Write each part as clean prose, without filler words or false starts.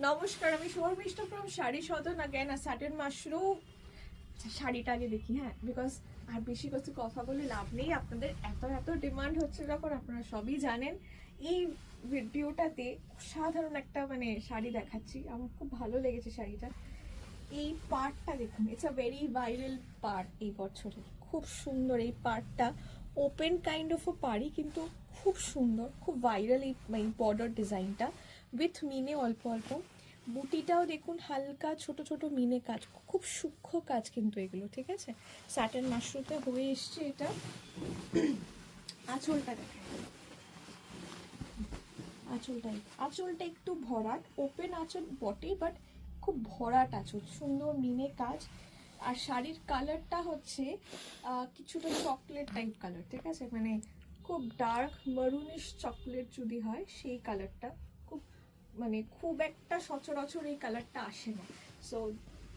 নমস্কার, আমি Sharmishtha from Sari Sadan again a satin mushroom. শাড়িটা আগে দেখি, হ্যাঁ, বিকজ আর বেশি কিছু কথা বলে লাভ নেই। আপনাদের এত এত ডিমান্ড হচ্ছে যখন, আপনারা সবই জানেন। এই ভিডিওটাতে সাধারণ একটা মানে শাড়ি দেখাচ্ছি, আমার খুব ভালো লেগেছে শাড়িটা। এই পার্টটা দেখুন, it's a very viral part এই বছরের, খুব সুন্দর এই পার্টটা। ওপেন কাইন্ড অফ ও পাড়ি, কিন্তু খুব সুন্দর, খুব ভাইরাল এই বর্ডার ডিজাইনটা উইথ মিনে অল্প অল্প। বুটিটাও দেখুন হালকা ছোট ছোট মিনে কাজ, খুব সূক্ষ্ম কাজ কিন্তু এগুলো, ঠিক আছে। স্যাটেন মাশরুমে হয়ে এসছে এটা। আঁচলটা দেখায়, আঁচলটা একটু ভরাট, ওপেন আঁচল বটে, বাট খুব ভরাট আঁচল, সুন্দর মিনে কাজ। আর শাড়ির কালারটা হচ্ছে কিছুটা চকলেট টাইপ কালার, ঠিক আছে, মানে খুব ডার্ক মারুনিশ চকলেট যদি হয় সেই কালারটা। খুব মানে খুব একটা সচরাচর এই কালারটা আসে না। সো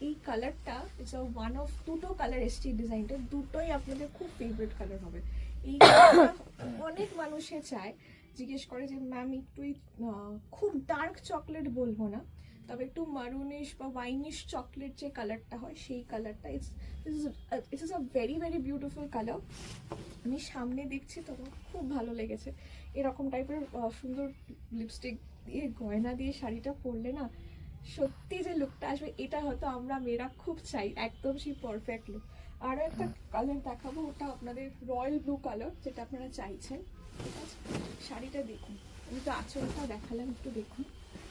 এই কালারটা ইটস ওয়ান অফ, দুটো কালার এসছে ডিজাইনটা, দুটোই আপনাদের খুব ফেভারিট কালার হবে। এই অনেক মানুষে চায়, জিজ্ঞেস করে যে ম্যাম একটু খুব ডার্ক চকলেট বলবো না, তবে একটু মারুনিশ বা ওয়াইনিশ চকলেট যে কালারটা হয় সেই কালারটা। It's a very very beautiful colour. আমি সামনে দেখছি তো খুব ভালো লেগেছে। এরকম টাইপের সুন্দর লিপস্টিক দিয়ে গয়না দিয়ে শাড়িটা পরলে না সত্যি যে লুকটা আসবে, এটা হয়তো আমরা মেয়েরা খুব চাই, একদম সেই পারফেক্ট লুক। আরও একটা কালার দেখাবো, ওটা আপনাদের রয়্যাল ব্লু কালার, যেটা আপনারা চাইছেন, ঠিক আছে। শাড়িটা দেখুন, আমি তো আঁচলটা দেখালাম, একটু দেখুন।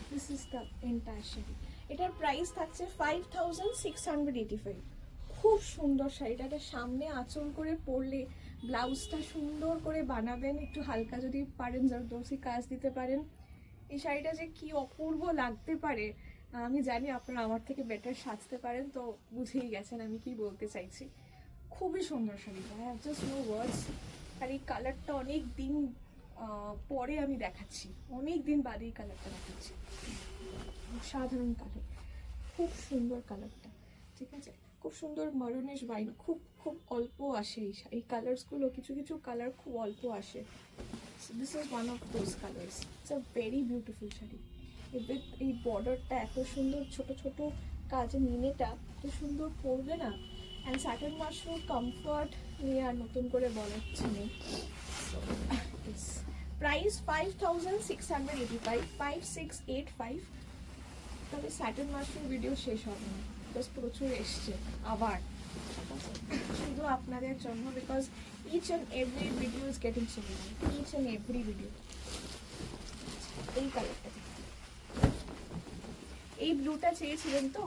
This is the entire sari. এটার প্রাইস থাকছে 5685। খুব সুন্দর শাড়িটা, সামনে আঁচল করে পরলে ব্লাউজটা সুন্দর করে বানাবেন, একটু হালকা যদি পারেন জরদোসি কাজ দিতে পারেন, এই শাড়িটা যে কি অপূর্ব লাগতে পারে। আমি জানি আপনারা আমার থেকে বেটার সাজতে পারেন, তো বুঝেই গেছেন আমি কি বলতে চাইছি। খুবই সুন্দর শাড়িটা, I have just no words. আর এই কালারটা অনেক দিন পরে আমি দেখাচ্ছি, অনেক দিন বাদে এই কালারটা দেখাচ্ছি। সাধারণ কালার, খুব সুন্দর কালারটা, ঠিক আছে। খুব সুন্দর মারুনিশ ওয়াইন, খুব খুব অল্প আসে এই কালার্সগুলো, কিছু কিছু কালার খুব অল্প আসে। This is one of those colours. It's a very beautiful sari. With এই বর্ডারটা এত সুন্দর, ছোট ছোট কাজে মিনেটা এত সুন্দর পরবে না। অ্যান্ড স্যাটেন মাশরুম কমফর্ট নিয়ে আর নতুন করে বলার কিছু নেই। প্রাইস 5685, 5685। তবে স্যাটেন মাশরুম ভিডিও শেষ হবে না, বিকজ প্রচুর এসছে আবার, শুধু আপনাদের জন্য, because each and every video is getting sold out, each and every video. এই কালারটা, এই ব্লুটা চেয়েছিলেন তো,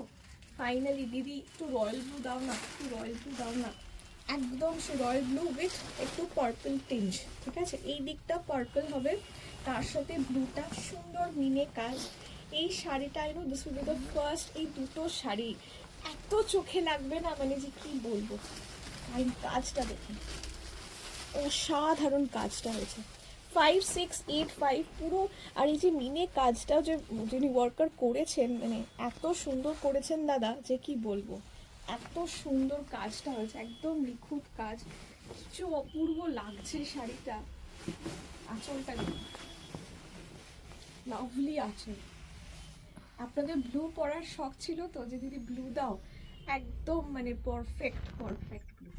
ফাইনালি দিদি একটু রয়্যাল ব্লু দাও না, একটু রয়্যাল ব্লু দাও না। একদম সে রয়্যাল ব্লু উইথ একটু পার্পল টিঞ্জ, ঠিক আছে। এই দিকটা পার্পল হবে, তার সাথে ব্লুটা সুন্দর মিনে কাজ। এই শাড়িটা I know this will be the first, এই দুটো শাড়ি এত চোখে লাগবে না, মানে যে কি বলবো। আর কাজটা দেখুন, অসাধারণ কাজটা হয়েছে। 5685 পুরো। আর এই যে মিনে কাজটাও যে যিনি ওয়ার্কার করেছেন, মানে এত সুন্দর করেছেন দাদা, যে কি বলবো, এত সুন্দর কাজটা হয়েছে, একদম নিখুঁত কাজ, কিছু অপূর্ব লাগছে শাড়িটা। আঁচলটা লাভলি আঁচল। আপনাদের ব্লু পরার শখ ছিল তো, যে দিদি ব্লু দাও, একদম মানে perfect perfect blue.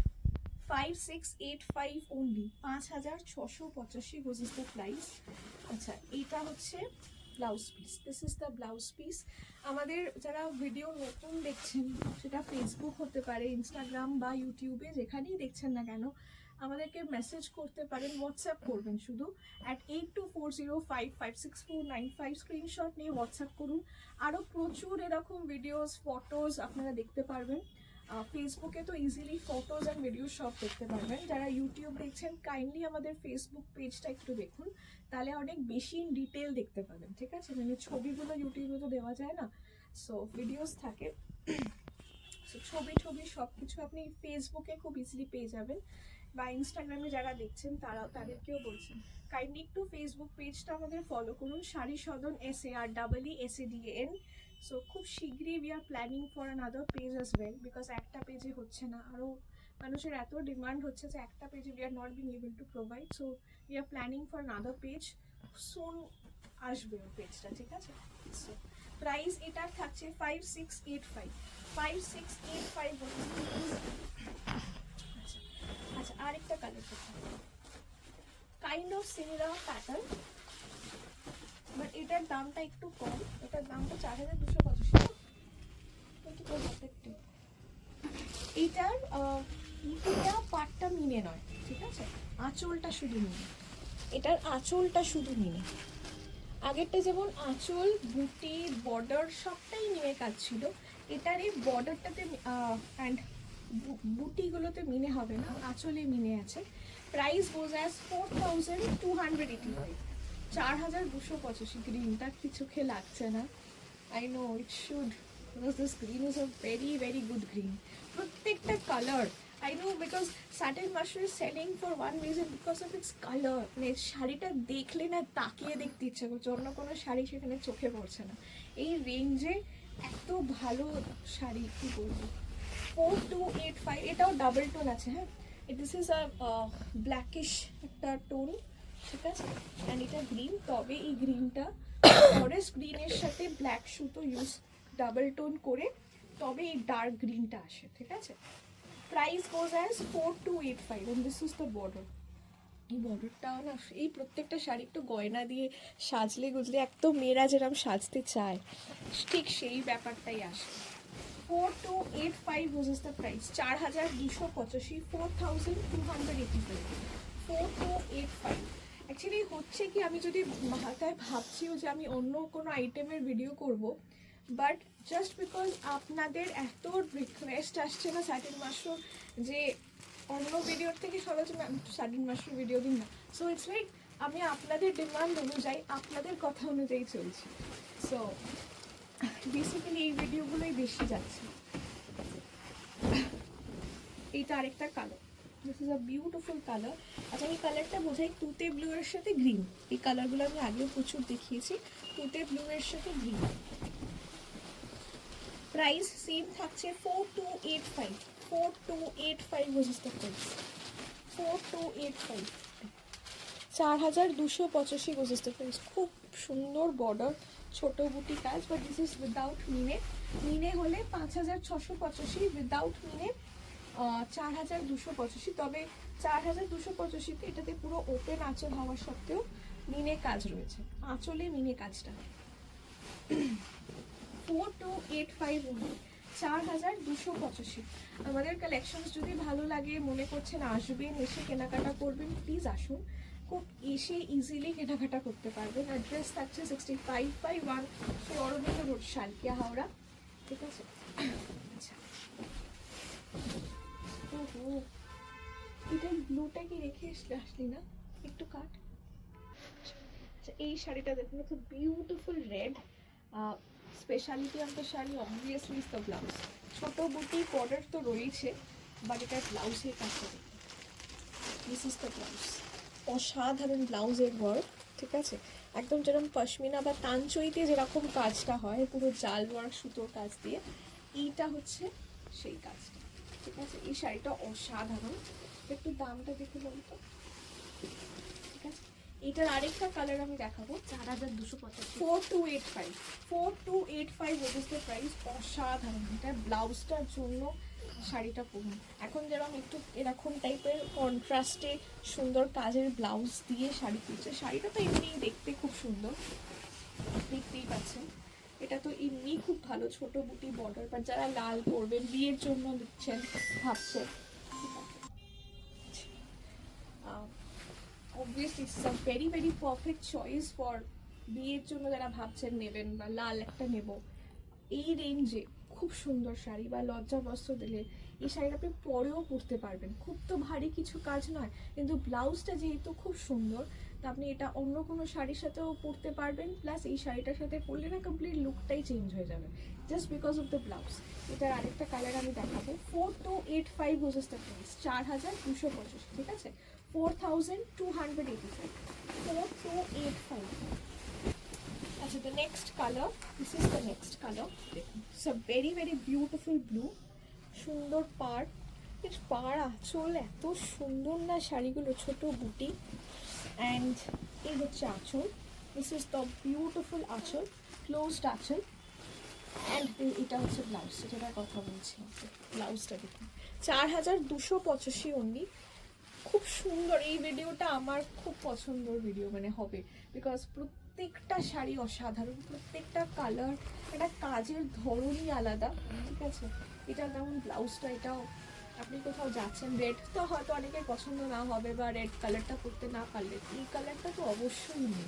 5685 only, 5685 goes is the price. আচ্ছা, এইটা হচ্ছে blouse piece, this is the blouse piece. আমাদের যারা ভিডিও নতুন দেখছেন, সেটা ফেসবুক হতে পারে, ইনস্টাগ্রাম বা ইউটিউবে, যেখানেই দেখছেন না কেন, আমাদেরকে মেসেজ করতে পারেন, হোয়াটসঅ্যাপ করবেন শুধু @8240556495, স্ক্রিনশট নিয়ে হোয়াটসঅ্যাপ করুন। আরও প্রচুর এরকম ভিডিওস, ফটোজ আপনারা দেখতে পারবেন। ফেসবুকে তো ইজিলি ফটোজ অ্যান্ড ভিডিও সব দেখতে পারবেন। যারা ইউটিউব দেখছেন, কাইন্ডলি আমাদের ফেসবুক পেজটা একটু দেখুন, তাহলে অনেক বেশি ইন ডিটেল দেখতে পাবেন, ঠিক আছে। মানে ছবিগুলো ইউটিউবে তো দেওয়া যায় না, সো ভিডিওস থাকে, সো ছবি টবি সব কিছু আপনি ফেসবুকে খুব ইজিলি পেয়ে যাবেন। বা ইনস্টাগ্রামে যারা দেখছেন তাদেরকেও বলছেন, কাইন্ডলি একটু ফেসবুক পেজটা আমাদের ফলো করুন, শাড়ি সদন SAREESADAN। সো খুব শীঘ্রই we are planning for another page as well, because একটা পেজে হচ্ছে না, আরও মানুষের এত ডিমান্ড হচ্ছে যে একটা পেজে we are not being able to provide. So we are planning for another page, soon আসবে ওই পেজটা, ঠিক আছে। সো প্রাইস এটার থাকছে 5685, 5685 বলে। আচ্ছা আরেকটা কালার দেখাবো, kind of similar pattern, but এটার দামটা একটু কম, এটার দামটা 4285। এইটার এটা পাটটা মিনে নয়, ঠিক আছে, আঁচলটা শুধু মিনে, এটার আঁচলটা শুধু মিনে। আগেরটা যেমন আঁচল বুটি বর্ডার সবটাই মিনে কাজ ছিল, এটার এই বর্ডারটাতে অ্যান্ড বুটিগুলোতে মিনে হবে না, আঁচলে মিনে আছে। প্রাইস গোজ অ্যাজ 4285, 4285। গ্রিনটা কি চোখে লাগছে না? I know it should, because this green is a very very good green. প্রত্যেকটা colour I know, because satin mushroom is selling for one reason, because of its color. মানে শাড়িটা দেখলে না তাকিয়ে দেখতে ইচ্ছা করছে, অন্য কোনো শাড়ি সেখানে চোখে পড়ছে না। এই রেঞ্জে এত ভালো শাড়ি কি বলবো। 4285, এটাও ডাবল টোন আছে। হ্যাঁ, দিস ইজ আ ব্ল্যাকিশ একটা টোন, ঠিক আছে, অ্যান্ড এটা গ্রিন। তবে এই গ্রিনটা ফরেস্ট গ্রিনের সাথে ব্ল্যাক সুতো ইউজ ডাবল টোন করে তবে এই ডার্ক গ্রিনটা আসে, ঠিক আছে। Price goes as 4285, and this is the border. এই বর্ডারটাও না, এই প্রত্যেকটা শাড়ি একটু গয়না দিয়ে সাজলে গুজলে একদম মেয়েরা যেরকম সাজতে চায় ঠিক সেই ব্যাপারটাই আসে। 4285 was the price, 4285, 4285, 4285। অ্যাকচুয়ালি হচ্ছে কি, আমি যদি মাথায় ভাবছিও যে আমি অন্য কোনো আইটেমের ভিডিও করব, বাট জাস্ট বিকজ আপনাদের এত রিকোয়েস্ট আসছে না স্যাটিন মাশরুম, যে অন্য ভিডিওর থেকে সবাই স্যাটিন মাশরুম ভিডিও দিন না, সো ইটস লাইক আমি আপনাদের ডিমান্ড অনুযায়ী আপনাদের কথা অনুযায়ী চলছি। সো বেসিক্যালি এই ভিডিওগুলোই বেশি যাচ্ছে। এইটা আরেকটা colour, this is a beautiful colour. আচ্ছা, এই কালারটা বোঝাই তুতে ব্লু এর সাথে গ্রিন। এই কালারগুলো আমি আগেও প্রচুর দেখিয়েছি, তুতে ব্লু এর সাথে গ্রিন। প্রাইস সেম থাকছে 4285, 4285 was the price, 4285, 4285 was the price। খুব সুন্দর বর্ডার, ছোট বুটি কাজ, বাট দিস ইজ উইদাউট মিনে। মিনে হলে 5685, উইদাউট মিনে 4285। তবে 4285তে এটাতে পুরো ওপেন আঁচল হওয়া সত্ত্বেও মিনে কাজ রয়েছে, আঁচলে মিনে কাজটা। 4285, 4285। আমাদের কালেকশনস যদি ভালো লাগে, মনে করছেন আসবেন, এসে কেনাকাটা করবেন, প্লিজ আসুন, খুব এসে ইজিলি কেনাকাটা করতে পারবেন। অ্যাড্রেস থাকছে 65/1 শ্রী অরবিন্দ রোড, শালকিয়া, হাওড়া, ঠিক আছে। আচ্ছা, ওহো, এটা ব্লুটা কি রেখে আসলি না, একটু কাট। আচ্ছা, এই শাড়িটা দেখুন, খুব beautiful red. Speciality of the sari obviously is the blouse. ছোট বুটি বর্ডার তো রয়েছে, বাট এটার ব্লাউজের কাছে দিস ইজ দ্য ব্লাউজ। অসাধারণ ব্লাউজের ওয়ার্ক, ঠিক আছে, একদম যেরকম পশমিনা বা তানচইতে যেরকম কাজটা হয় পুরো জাল ওয়ার্ক সুতোর কাজ দিয়ে, এইটা হচ্ছে সেই কাজটা, ঠিক আছে। এই শাড়িটা অসাধারণ। একটু দামটা দেখে বলতো, ঠিক আছে। এটার আরেকটা কালার আমি দেখাবো, 4285, 4285, 4285 was the price। অসাধারণ। এটা ব্লাউজটার জন্য শাড়িটা পরুন। এখন যেরকম একটু এরকম টাইপের কন্ট্রাস্টে সুন্দর কাজের ব্লাউজ দিয়ে শাড়ি পরছে, শাড়িটা তো এমনি দেখতে খুব সুন্দর, দেখতেই পাচ্ছেন। এটা তো এমনি খুব ভালো, ছোট বুটি বর্ডার, বা যারা লাল পরবেন, বিয়ের জন্য দিচ্ছেন ভাবছেন, obviously it's a very very perfect choice for বিয়ের জন্য যারা ভাবছেন নেবেন বা লাল একটা নেব। এই রেঞ্জে খুব সুন্দর শাড়ি, বা লজ্জা বস্ত্র দিলে এই শাড়িটা আপনি পরেও পরতে পারবেন। খুব তো ভারী কিছু কাজ নয়, কিন্তু ব্লাউজটা যেহেতু খুব সুন্দর, তা আপনি এটা অন্য কোনো শাড়ির সাথেও পরতে পারবেন, প্লাস এই শাড়িটার সাথে পরলে না কমপ্লিট লুকটাই চেঞ্জ হয়ে যাবে, just because of the blouse. এটার আরেকটা কালার আমি দেখাবো। 4285 was the price, 4285, ঠিক আছে, 4285, 4285। আচ্ছা, the next color, this is the next color, it's a very very beautiful blue, সুন্দর পাড়, এর পাড় আঁচল এত সুন্দর না শাড়িগুলো, ছোট বুটি, অ্যান্ড এই হচ্ছে আঁচল, দিস ইজ দ্য বিউটিফুল আঁচল, ক্লোজড আঁচল, অ্যান্ড এটা হচ্ছে ব্লাউজ, যেটার কথা বলছি। ব্লাউজটা দেখুন, 4285 অনলি। খুব সুন্দর এই ভিডিওটা, আমার খুব পছন্দের ভিডিও মানে হবে, বিকজ প্রত্যেকটা শাড়ি অসাধারণ, প্রত্যেকটা কালার, একটা কাজের ধরনই আলাদা, ঠিক আছে। এটা যেমন ব্লাউজটা, এটাও আপনি কোথাও যাচ্ছেন, রেডটা হয়তো অনেকের পছন্দ না হবে বা রেড কালারটা পরতে না পারলে, এই কালারটা তো অবশ্যই নেই,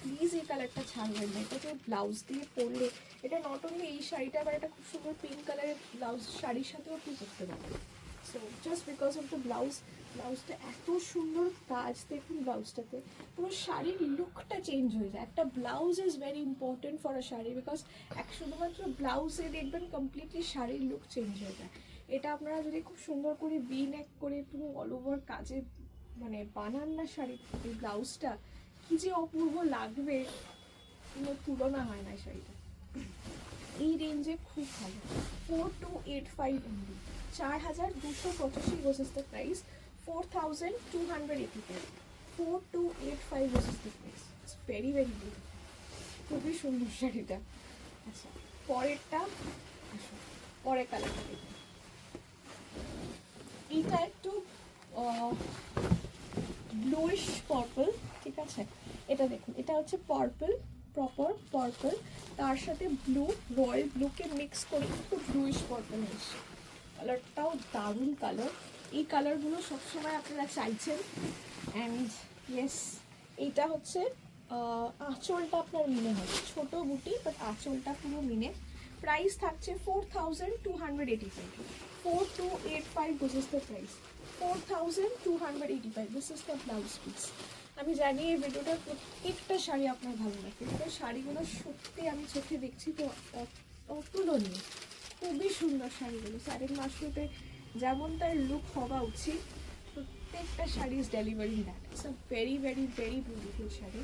প্লিজ এই কালারটা ছাড়বেন না। এটা যে ব্লাউজ দিয়ে পরলে, এটা নট অনলি এই শাড়িটা, আবার একটা খুব সুন্দর পিঙ্ক কালারের ব্লাউজ শাড়ির সাথেও আপনি পরতে পারবেন। So just because of the ব্লাউজটা এত সুন্দর কাজ, দেখুন ব্লাউজটাতে পুরো শাড়ির লুকটা চেঞ্জ হয়ে যায়। একটা blouse is very important for a sari, because শুধুমাত্র ব্লাউজে দেখবেন কমপ্লিটলি শাড়ির লুক চেঞ্জ হয়ে যায়। এটা আপনারা যদি খুব সুন্দর করে ভি নেক করে পুরো অল ওভার কাজে মানে বানান না শাড়ির এই ব্লাউজটা, কি যে অপূর্ব লাগবে, কোনো তুলনা হয় না এই শাড়িটা। এই রেঞ্জে খুব ভালো, 4285 only, 4285 versus the price 4285, 4285 versus the price, it's very very good, খুবই সুন্দর শাড়িটা। আচ্ছা, পরেরটা আসো, পরের কালারটা দেখুন, এটা একটু ব্লুইশ পার্পল, ঠিক আছে। এটা দেখুন, এটা হচ্ছে পার্পল, প্রপার পার্পল, তার সাথে ব্লু, রয়্যাল ব্লুকে মিক্স করে একটু ব্লুইশ পার্পল এসছে। কালারটাও দারুণ কালার, এই কালারগুলো সবসময় আপনারা চাইছেন। অ্যান্ড ইয়েস, এইটা হচ্ছে আঁচলটা আপনার মিনে হবে, ছোট বুটি বাট আঁচলটা পুরো মিনে। প্রাইস থাকছে 4285, 4285 this is the price, 4285, this is the blouse piece. আমি জানি এই ভিডিওটার প্রত্যেকটা শাড়ি আপনার ভালো লাগবে, কারণ শাড়িগুলো সত্যি আমি চোখে দেখছি তো অতুলনীয়, খুবই সুন্দর শাড়িগুলো। শাড়ির মাসরুতে যেমন তার লুক হওয়া উচিত, প্রত্যেকটা sari is delivering that. It's a very very very beautiful sari.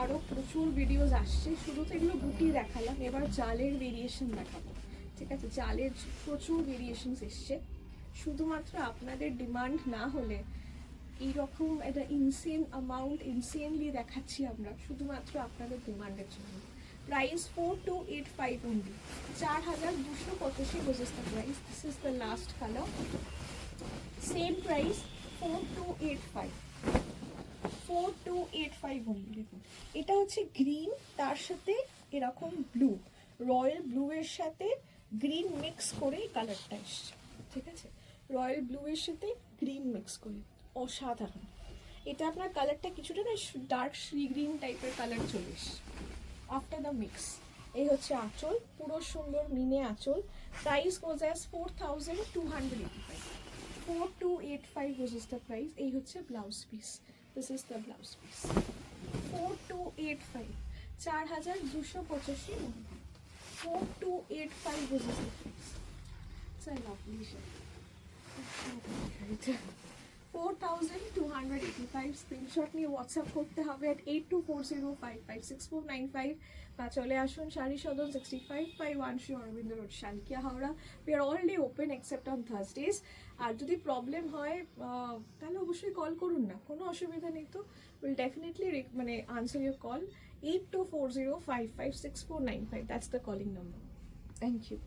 আরও প্রচুর ভিডিওস আসছে, শুধু তো এগুলো বুটি দেখালাম, এবার জালের ভেরিয়েশন দেখাবো, ঠিক আছে। জালের প্রচুর ভেরিয়েশনস এসছে, শুধুমাত্র আপনাদের ডিমান্ড না হলে এইরকম একটা ইনসেন অ্যামাউন্ট ইনসেনলি দেখাচ্ছি আমরা, শুধুমাত্র আপনাদের ডিমান্ডের জন্য। Price 4285 only, 4285 versus the price. This is the last color, same price, 4285, 4285 only। দেখুন, এটা হচ্ছে গ্রিন, তার সাথে এরকম ব্লু, রয়্যাল ব্লু এর সাথে গ্রিন মিক্স করে এই কালারটা এসছে, ঠিক আছে। রয়্যাল ব্লু এর সাথে গ্রিন মিক্স করে, অসাধারণ। এটা আপনার কালারটা কিছুটা না ডার্ক সি গ্রিন টাইপের কালার চলে এসছে আফটার দ্য মিক্স। এই হচ্ছে আঁচল, পুরো সুন্দর মিনে আঁচল। Price goes as 4285, 4285 versus the price। এই হচ্ছে blouse piece, this is the blouse piece, 4285, 4285, 4285 versus the price। It's a lovely shirt, 4285। Screenshot নিয়ে হোয়াটসঅ্যাপ করতে হবে at 8240556495 বা চলে আসুন Sari Sadan 65/1 Shri Aurobindo road, Salkia, Howrah. We are all day open except on Thursdays. আর যদি প্রবলেম হয় তাহলে অবশ্যই কল করুন না, কোনো অসুবিধা নেই। তো উইল ডেফিনেটলি মানে answer your call, 8240556495, that's the calling number. Thank you.